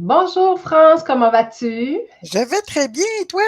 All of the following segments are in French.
Bonjour France, comment vas-tu? Je vais très bien, et toi?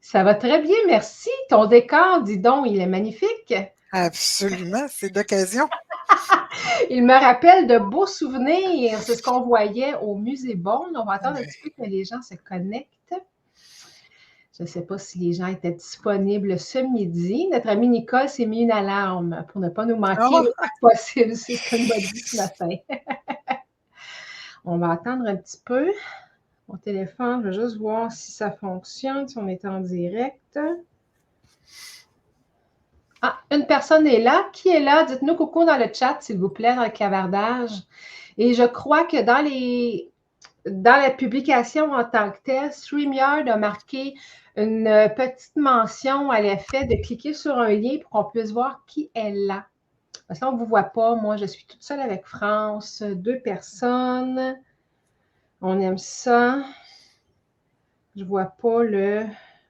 Ça va très bien, merci. Ton décor, dis donc, il est magnifique. Absolument, c'est d'occasion. Il me rappelle de beaux souvenirs. C'est ce qu'on voyait au Musée Bond. On va attendre un Ouais. petit peu que les gens se connectent. Je ne sais pas si les gens étaient disponibles ce midi. Notre amie Nicole s'est mis une alarme pour ne pas nous manquer Oh, le plus possible. C'est ce qu'elle m'a dit ce matin. On va attendre un petit peu. Mon téléphone, je vais juste voir si ça fonctionne, si on est en direct. Ah, une personne est là. Qui est là? Dites-nous coucou dans le chat, s'il vous plaît, dans le clavardage. Et je crois que dans la publication en tant que telle, StreamYard a marqué une petite mention à l'effet de cliquer sur un lien pour qu'on puisse voir qui est là. Parce qu'on ne vous voit pas. Moi, je suis toute seule avec France. 2 personnes. On aime ça. Je ne vois pas le...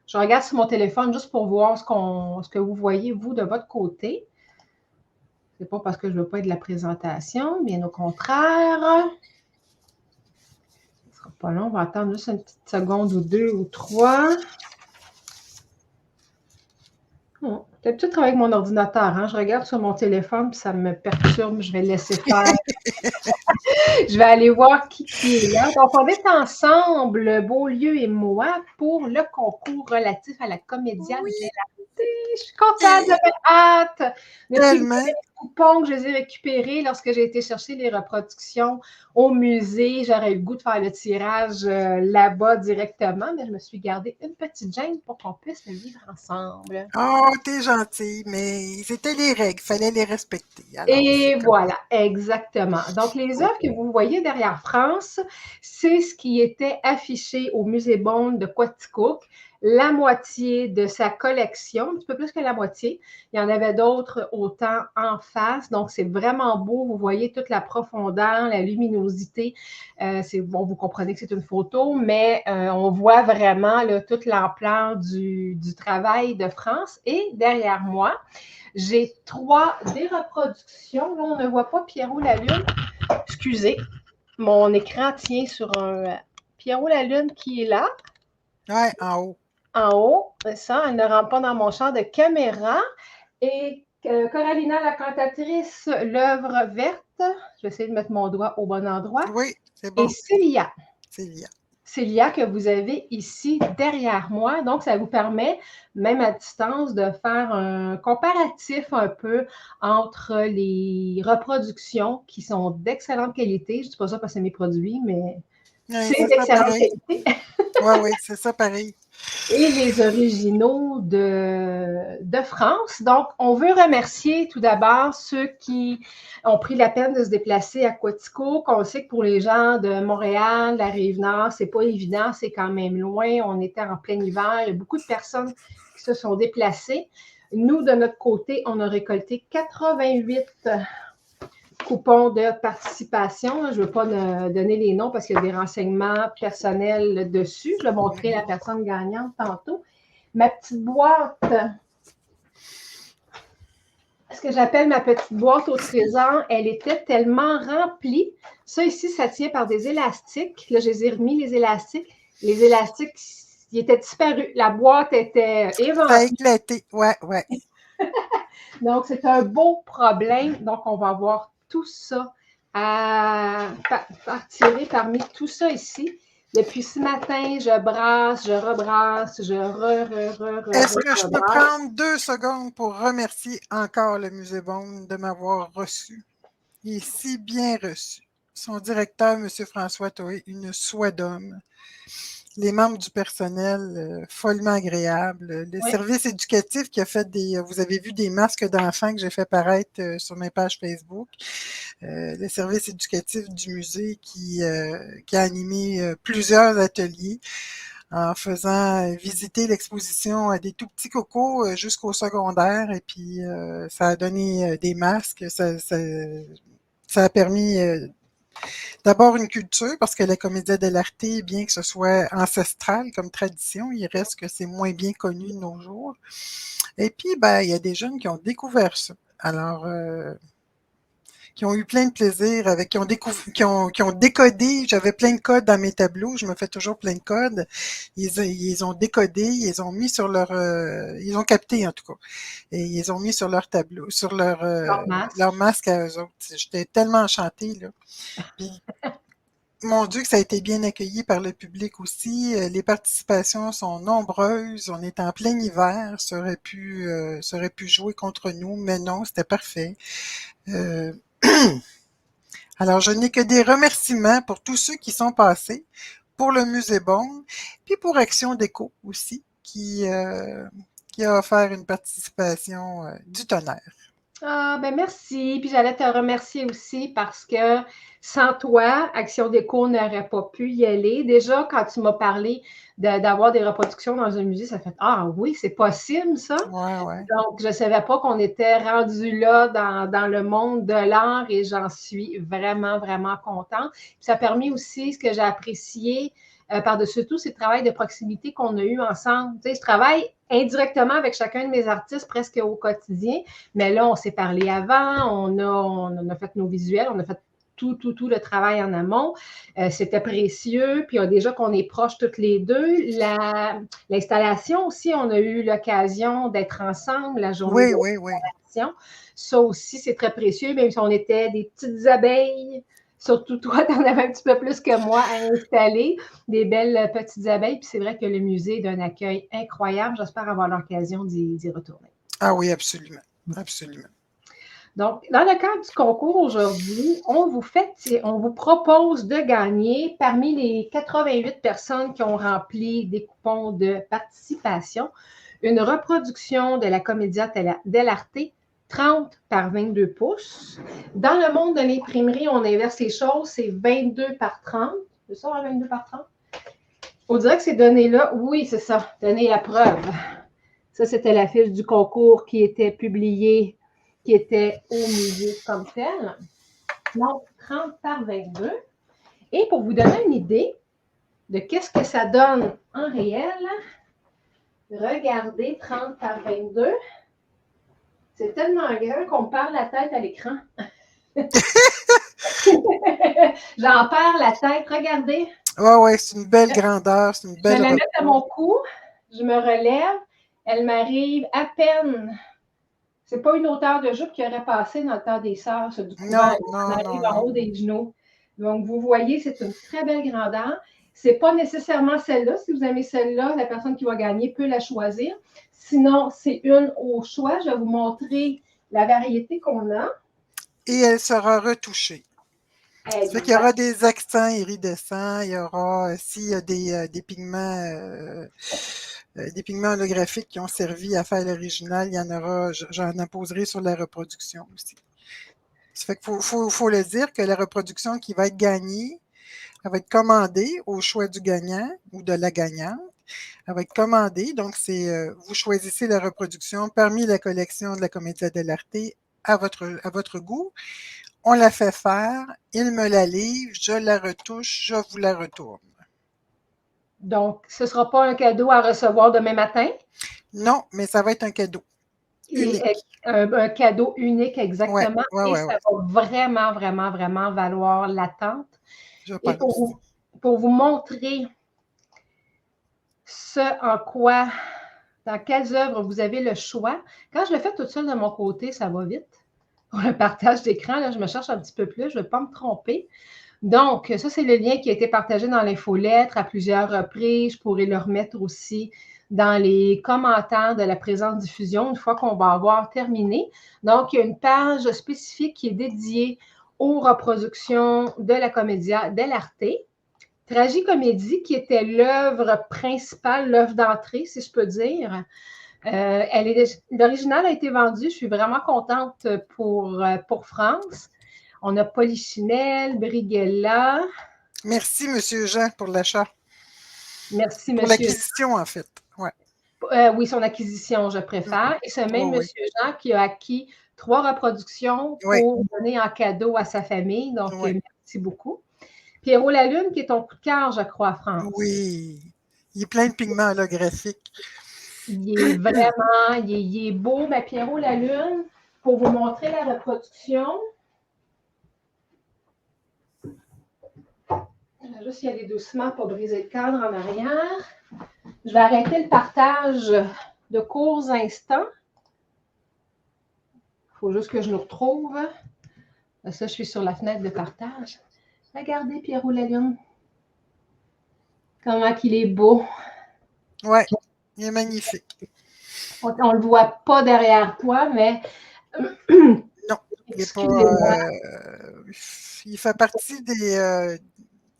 Je regarde sur mon téléphone juste pour voir ce que vous voyez, vous, de votre côté. C'est pas parce que je veux pas être de la présentation, bien au contraire. Ce sera pas long, on va attendre juste une petite seconde ou 2 ou 3. Peut-être travailler avec mon ordinateur. Hein? Je regarde sur mon téléphone, puis ça me perturbe. Je vais laisser faire. Je vais aller voir qui est là. Donc, on est ensemble, Beaulieu et moi, pour le concours relatif à la comédia de oui, je suis contente, j'avais hâte. Depuis que tellement. les coupons que je les ai récupérés lorsque j'ai été chercher les reproductions au musée, j'aurais eu le goût de faire le tirage là-bas directement, mais je me suis gardé une petite gêne pour qu'on puisse le vivre ensemble. Oh, t'es gentil, mais c'était les règles, fallait les respecter. Alors, c'est Et comme voilà, exactement. Donc, les œuvres que vous voyez derrière France, c'est ce qui était affiché au Musée Bond de Quaticook, la moitié de sa collection, un petit peu plus que la moitié. Il y en avait d'autres autant en face. Donc, c'est vraiment beau. Vous voyez toute la profondeur, la luminosité. Bon, vous comprenez que c'est une photo, mais on voit vraiment là, toute l'ampleur du travail de France. Et derrière moi, j'ai des reproductions. Là, on ne voit pas Pierrot la Lune. Excusez, mon écran tient sur un Pierrot la Lune qui est là, ouais, en haut. en haut. Ça, elle ne rentre pas dans mon champ de caméra. Et Coralina, la cantatrice, l'œuvre verte. Je vais essayer de mettre mon doigt au bon endroit. Oui, c'est Et bon, Célia. c'est bien. Célia que vous avez ici derrière moi. Donc, ça vous permet, même à distance, de faire un comparatif un peu entre les reproductions qui sont d'excellente qualité. Je ne dis pas ça parce que c'est mes produits, mais Ouais, c'est c'est ça d'excellente pareil. qualité. Ouais, oui, c'est ça pareil. Et les originaux de France. Donc, on veut remercier tout d'abord ceux qui ont pris la peine de se déplacer à Quatico, qu'on sait que pour les gens de Montréal, de la Rive-Nord, c'est pas évident, c'est quand même loin. On était en plein hiver. Il y a beaucoup de personnes qui se sont déplacées. Nous, de notre côté, on a récolté 88 coupons de participation. Je ne veux pas donner les noms parce qu'il y a des renseignements personnels dessus. Je vais montrer la personne gagnante tantôt. Ma petite boîte, ce que j'appelle ma petite boîte au trésor, elle était tellement remplie. Ça ici, ça tient par des élastiques. Là, je les ai remis, les élastiques. Les élastiques, ils étaient disparus. La boîte était Ça a éventée. éclaté. Ouais, ouais. Donc, c'est un beau problème. Donc, on va voir tout ça à tirer parmi tout ça ici. Depuis ce matin, je brasse, je rebrasse, je Est-ce que je peux rebrasse. prendre 2 secondes pour remercier encore le Musée Bond de m'avoir reçu? Il est si bien reçu. Son directeur, M. François Toé, une soie d'homme. Les membres du personnel, follement agréables. Le Oui. service éducatif qui a fait vous avez vu des masques d'enfants que j'ai fait paraître sur mes pages Facebook. Le service éducatif du musée qui a animé plusieurs ateliers en faisant visiter l'exposition à des tout petits cocos jusqu'au secondaire. Et puis, ça a donné des masques. Ça a permis d'abord une culture, parce que la commedia dell'arte, bien que ce soit ancestral comme tradition, il reste que c'est moins bien connu de nos jours. Et puis, ben, il y a des jeunes qui ont découvert ça. Alors, qui ont eu plein de plaisir, qui ont décodé. J'avais plein de codes dans mes tableaux. Je me fais toujours plein de codes. Ils ont décodé, ils ont mis sur ils ont capté en tout cas. Et ils ont mis sur leur tableau, sur Leur masque. leur masque à eux autres. J'étais tellement enchantée, là. Puis, mon Dieu, que ça a été bien accueilli par le public aussi. Les participations sont nombreuses. On est en plein hiver. Ça aurait pu jouer contre nous, mais non, c'était parfait. Euh, alors, je n'ai que des remerciements pour tous ceux qui sont passés, pour le Musée Bond, puis pour Action Déco aussi, qui a offert une participation du tonnerre. Ah, ben merci. Puis j'allais te remercier aussi parce que sans toi, Action Déco n'aurait pas pu y aller. Déjà, quand tu m'as parlé d'avoir des reproductions dans un musée, ça fait ah oui, c'est possible ça. Ouais, ouais. Donc, je ne savais pas qu'on était rendu là dans le monde de l'art et j'en suis vraiment, vraiment contente. Puis ça a permis aussi ce que j'ai apprécié par-dessus tout, c'est le travail de proximité qu'on a eu ensemble. Tu sais, je travaille indirectement avec chacun de mes artistes presque au quotidien, mais là, on s'est parlé avant, on a fait nos visuels, on a fait tout le travail en amont. C'était précieux. Puis déjà qu'on est proches toutes les deux. L'installation aussi, on a eu l'occasion d'être ensemble la journée Oui, de oui, oui. l'installation. Ça aussi, c'est très précieux, même si on était des petites abeilles. Surtout toi, tu en avais un petit peu plus que moi à installer, des belles petites abeilles. Puis c'est vrai que le musée est d'un accueil incroyable. J'espère avoir l'occasion d'y retourner. Ah oui, absolument. Absolument. Donc, dans le cadre du concours aujourd'hui, on vous propose de gagner parmi les 88 personnes qui ont rempli des coupons de participation une reproduction de la Commedia dell'arte 30 par 22 pouces. Dans le monde de l'imprimerie, on inverse les choses, c'est 22 par 30. C'est ça, 22 par 30? On dirait que ces données-là, oui, c'est ça, données à preuve. Ça, c'était la fiche du concours qui était publiée, qui était au musée comme tel. Donc, 30 par 22. Et pour vous donner une idée de qu'est-ce que ça donne en réel, regardez 30 par 22. C'est tellement grand qu'on me perd la tête à l'écran. J'en perds la tête. Regardez. Oui, oui, c'est une belle grandeur, c'est une Je belle la mets à repos. mon cou, je me relève, elle m'arrive à peine. C'est pas une hauteur de jupe qui aurait passé dans le temps des sœurs, ça, du couvent. Non, On non, arrive non, en non. haut des genoux. Donc, vous voyez, c'est une très belle grandeur. C'est pas nécessairement celle-là. Si vous aimez celle-là, la personne qui va gagner peut la choisir. Sinon, c'est une au choix. Je vais vous montrer la variété qu'on a. Et elle sera retouchée. Ça fait qu'il y aura des accents iridescents, il y aura, s'il y a des pigments holographiques qui ont servi à faire l'original, il y en aura, j'en apposerai sur la reproduction aussi. Ça fait qu'il faut le dire que la reproduction qui va être gagnée, elle va être commandée au choix du gagnant ou de la gagnante. Elle va être commandée, donc vous choisissez la reproduction parmi la collection de la Commedia dell'arte à votre goût. On la fait faire, il me la livre, je la retouche, je vous la retourne. Donc, ce ne sera pas un cadeau à recevoir demain matin. Non, mais ça va être un cadeau unique. Un cadeau unique, exactement. Ouais, Et ouais, ça ouais. va vraiment, vraiment, vraiment valoir l'attente. Je Et pense. pour vous montrer ce en quoi, dans quelles œuvres vous avez le choix, quand je le fais toute seule de mon côté, ça va vite. Pour le partage d'écran, là, je me cherche un petit peu plus, je ne vais pas me tromper. Donc, ça, c'est le lien qui a été partagé dans l'infolettre à plusieurs reprises. Je pourrais le remettre aussi dans les commentaires de la présente diffusion une fois qu'on va avoir terminé. Donc, il y a une page spécifique qui est dédiée aux reproductions de la Commedia dell'arte. Tragicomédie, qui était l'œuvre principale, l'œuvre d'entrée, si je peux dire. L'original a été vendu. Je suis vraiment contente pour France. On a Polichinelle, Brighella. Merci, Monsieur Jean, pour l'achat. Merci, Pour Monsieur. l'acquisition, en fait. Ouais. Oui, son acquisition, je préfère. Et ce même Oui, Monsieur Jean qui a acquis 3 reproductions oui. pour donner en cadeau à sa famille. Donc, Oui. merci beaucoup. Pierrot Lalune, qui est ton coup de cœur, je crois, France. Oui. Il est plein de pigments holographiques. Il est vraiment, il est beau, mais Pierrot Lalune, pour vous montrer la reproduction. vais juste y aller doucement pour briser le cadre en arrière. Je vais arrêter le partage de courts instants. Il faut juste que je nous retrouve. Ça, je suis sur la fenêtre de partage. Regardez Pierrot la Lune. Comment qu'il est beau. Oui, il est magnifique. On ne le voit pas derrière toi, mais... Non, il est pas... il fait partie des...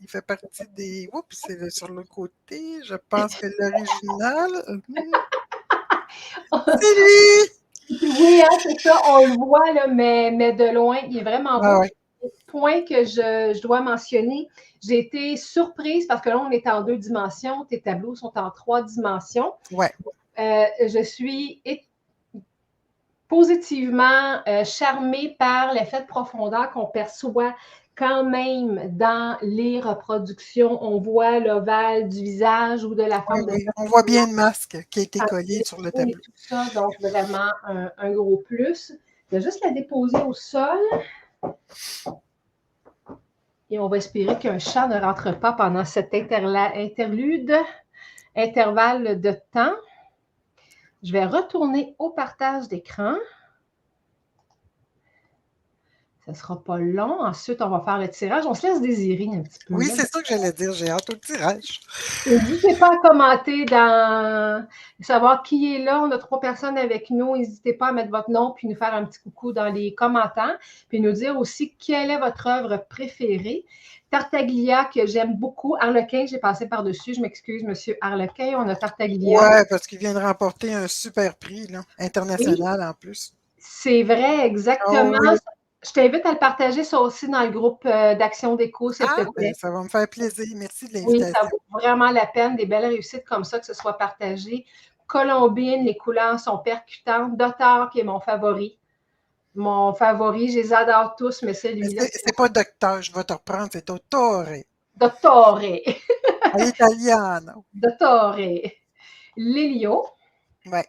il fait partie des... Oups, c'est sur le côté. Je pense que l'original... c'est lui! Oui, hein, c'est ça, on le voit, là, mais de loin, il est vraiment beau. Ouais. Point que je dois mentionner, j'ai été surprise parce que là, on est en 2 dimensions, tes tableaux sont en 3 dimensions. Ouais. Je suis positivement charmée par l'effet de profondeur qu'on perçoit quand même dans les reproductions. On voit l'ovale du visage ou de la forme de... Oui. On voit bien le masque qui a été collé sur le tableau. Tout ça, donc vraiment un gros plus. Je vais juste la déposer au sol. Et on va espérer qu'un chat ne rentre pas pendant cet intervalle de temps. Je vais retourner au partage d'écran. Ça ne sera pas long. Ensuite, on va faire le tirage. On se laisse désirer un petit peu. Oui, c'est ça que j'allais dire. J'ai hâte au tirage. N'hésitez pas à commenter, savoir qui est là. On a 3 personnes avec nous. N'hésitez pas à mettre votre nom puis nous faire un petit coucou dans les commentaires. Puis nous dire aussi quelle est votre œuvre préférée. Tartaglia, que j'aime beaucoup. Harlequin, j'ai passé par-dessus. Je m'excuse, monsieur Harlequin. On a Tartaglia. Oui, parce qu'il vient de remporter un super prix là, international en plus. C'est vrai, exactement. Oh, oui. Je t'invite à le partager ça aussi dans le groupe d'Action Déco, s'il te plaît. Ça va me faire plaisir. Merci de Oui, l'invitation. ça vaut vraiment la peine. Des belles réussites comme ça, que ce soit partagé. Colombine, les couleurs sont percutantes. Docteur, qui est mon favori. Mon favori, je les adore tous, mais celui-là. C'est pas docteur, je vais te reprendre, c'est Dottore. Dottore. All'italiano. Dottore. Lélio. Ouais.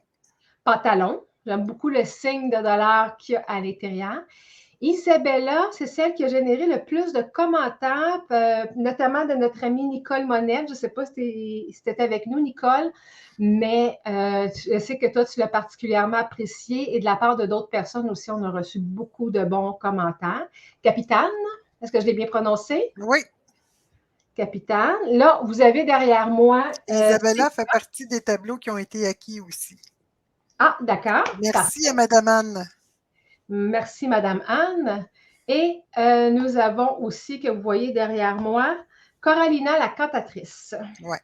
Pantalon. J'aime beaucoup le signe de $, qu'il y a à l'intérieur. Isabella, c'est celle qui a généré le plus de commentaires, notamment de notre amie Nicole Monette. Je ne sais pas si tu étais avec nous, Nicole, mais je sais que toi, tu l'as particulièrement apprécié et de la part de d'autres personnes aussi, on a reçu beaucoup de bons commentaires. Capitane, est-ce que je l'ai bien prononcé? Oui. Capitane. Là, vous avez derrière moi... Isabella fait partie des tableaux qui ont été acquis aussi. Ah, d'accord. Merci à Madame Anne. Merci, Madame Anne. Et nous avons aussi, que vous voyez derrière moi, Coralina, la cantatrice. Ouais.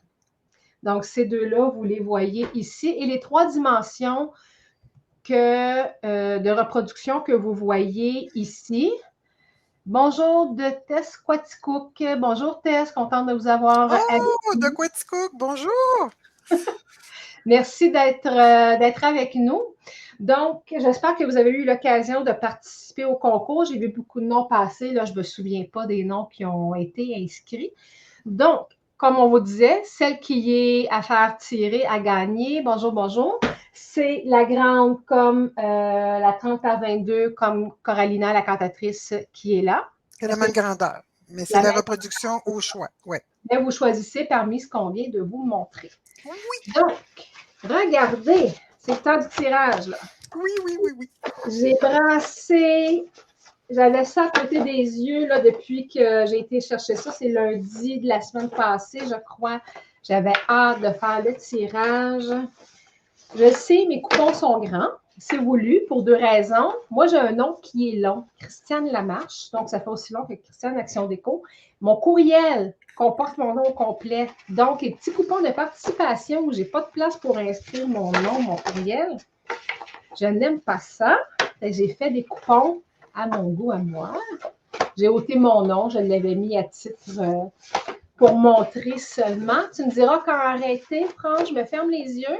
Donc, ces deux-là, vous les voyez ici. Et les 3 dimensions de reproduction que vous voyez ici. Bonjour de Tess Quaticook. Bonjour Tess, contente de vous avoir. Oh, de Quaticook, bonjour. Merci d'être avec nous. Donc, j'espère que vous avez eu l'occasion de participer au concours. J'ai vu beaucoup de noms passer. Là, je ne me souviens pas des noms qui ont été inscrits. Donc, comme on vous disait, celle qui est à faire tirer, à gagner, bonjour, bonjour, c'est la grande comme la 30x22, comme Coralina, la cantatrice, qui est là. C'est la même grandeur, mais c'est la reproduction au choix. Ouais. Mais vous choisissez parmi ce qu'on vient de vous montrer. Oui. Donc, regardez, c'est le temps du tirage, là. Oui. J'ai brassé, j'avais ça à côté des yeux là, depuis que j'ai été chercher ça. C'est lundi de la semaine passée, je crois. J'avais hâte de faire le tirage. Je sais, mes coupons sont grands. C'est voulu pour 2 raisons. Moi, j'ai un nom qui est long, Christiane Lamarche. Donc, ça fait aussi long que Christiane Action Déco. Mon courriel comporte mon nom au complet. Donc, les petits coupons de participation où je n'ai pas de place pour inscrire mon nom, mon courriel, je n'aime pas ça. J'ai fait des coupons à mon goût, à moi. J'ai ôté mon nom. Je l'avais mis à titre pour montrer seulement. Tu me diras quand arrêter, Franck, je me ferme les yeux.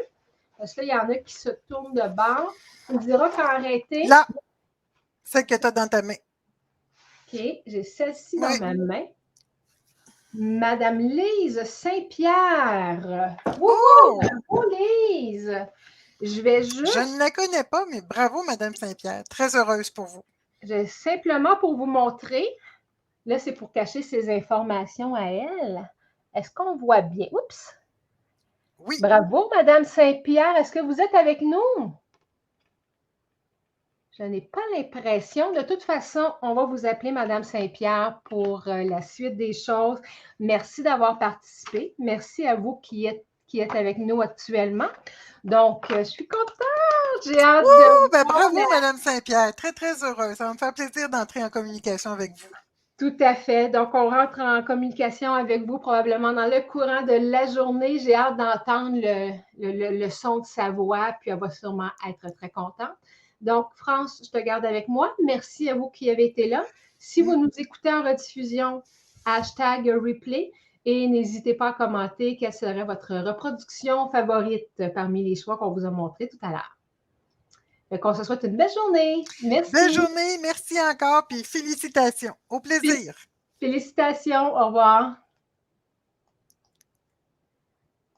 Parce que là, il y en a qui se tournent de bord. Tu me diras quand arrêter. Là, celle que tu as dans ta main. OK, j'ai celle-ci dans ma main. Madame Lise Saint-Pierre. Oh! Bravo, Lise! Je vais juste... Je ne la connais pas, mais bravo, Madame Saint-Pierre. Très heureuse pour vous. Simplement pour vous montrer, Là, c'est pour cacher ses informations à elle. Est-ce qu'on voit bien? Oups! Oui. Bravo, Madame Saint-Pierre. Est-ce que vous êtes avec nous? Je n'ai pas l'impression. De toute façon, on va vous appeler Madame Saint-Pierre pour la suite des choses. Merci d'avoir participé. Merci à vous qui êtes avec nous actuellement. Donc, je suis contente. J'ai hâte de Ben, voir. bravo, Madame Saint-Pierre. Très, très heureuse. Ça va me faire plaisir d'entrer en communication avec vous. Tout à fait. Donc, on rentre en communication avec vous probablement dans le courant de la journée. J'ai hâte d'entendre le son de sa voix, puis elle va sûrement être très contente. Donc, France, je te garde avec moi. Merci à vous qui avez été là. Si vous nous écoutez en rediffusion, hashtag replay et n'hésitez pas à commenter quelle serait votre reproduction favorite parmi les choix qu'on vous a montrés tout à l'heure. Qu'on se souhaite une belle journée. Merci. Belle journée, merci encore, puis félicitations. Au plaisir. Félicitations. Au revoir.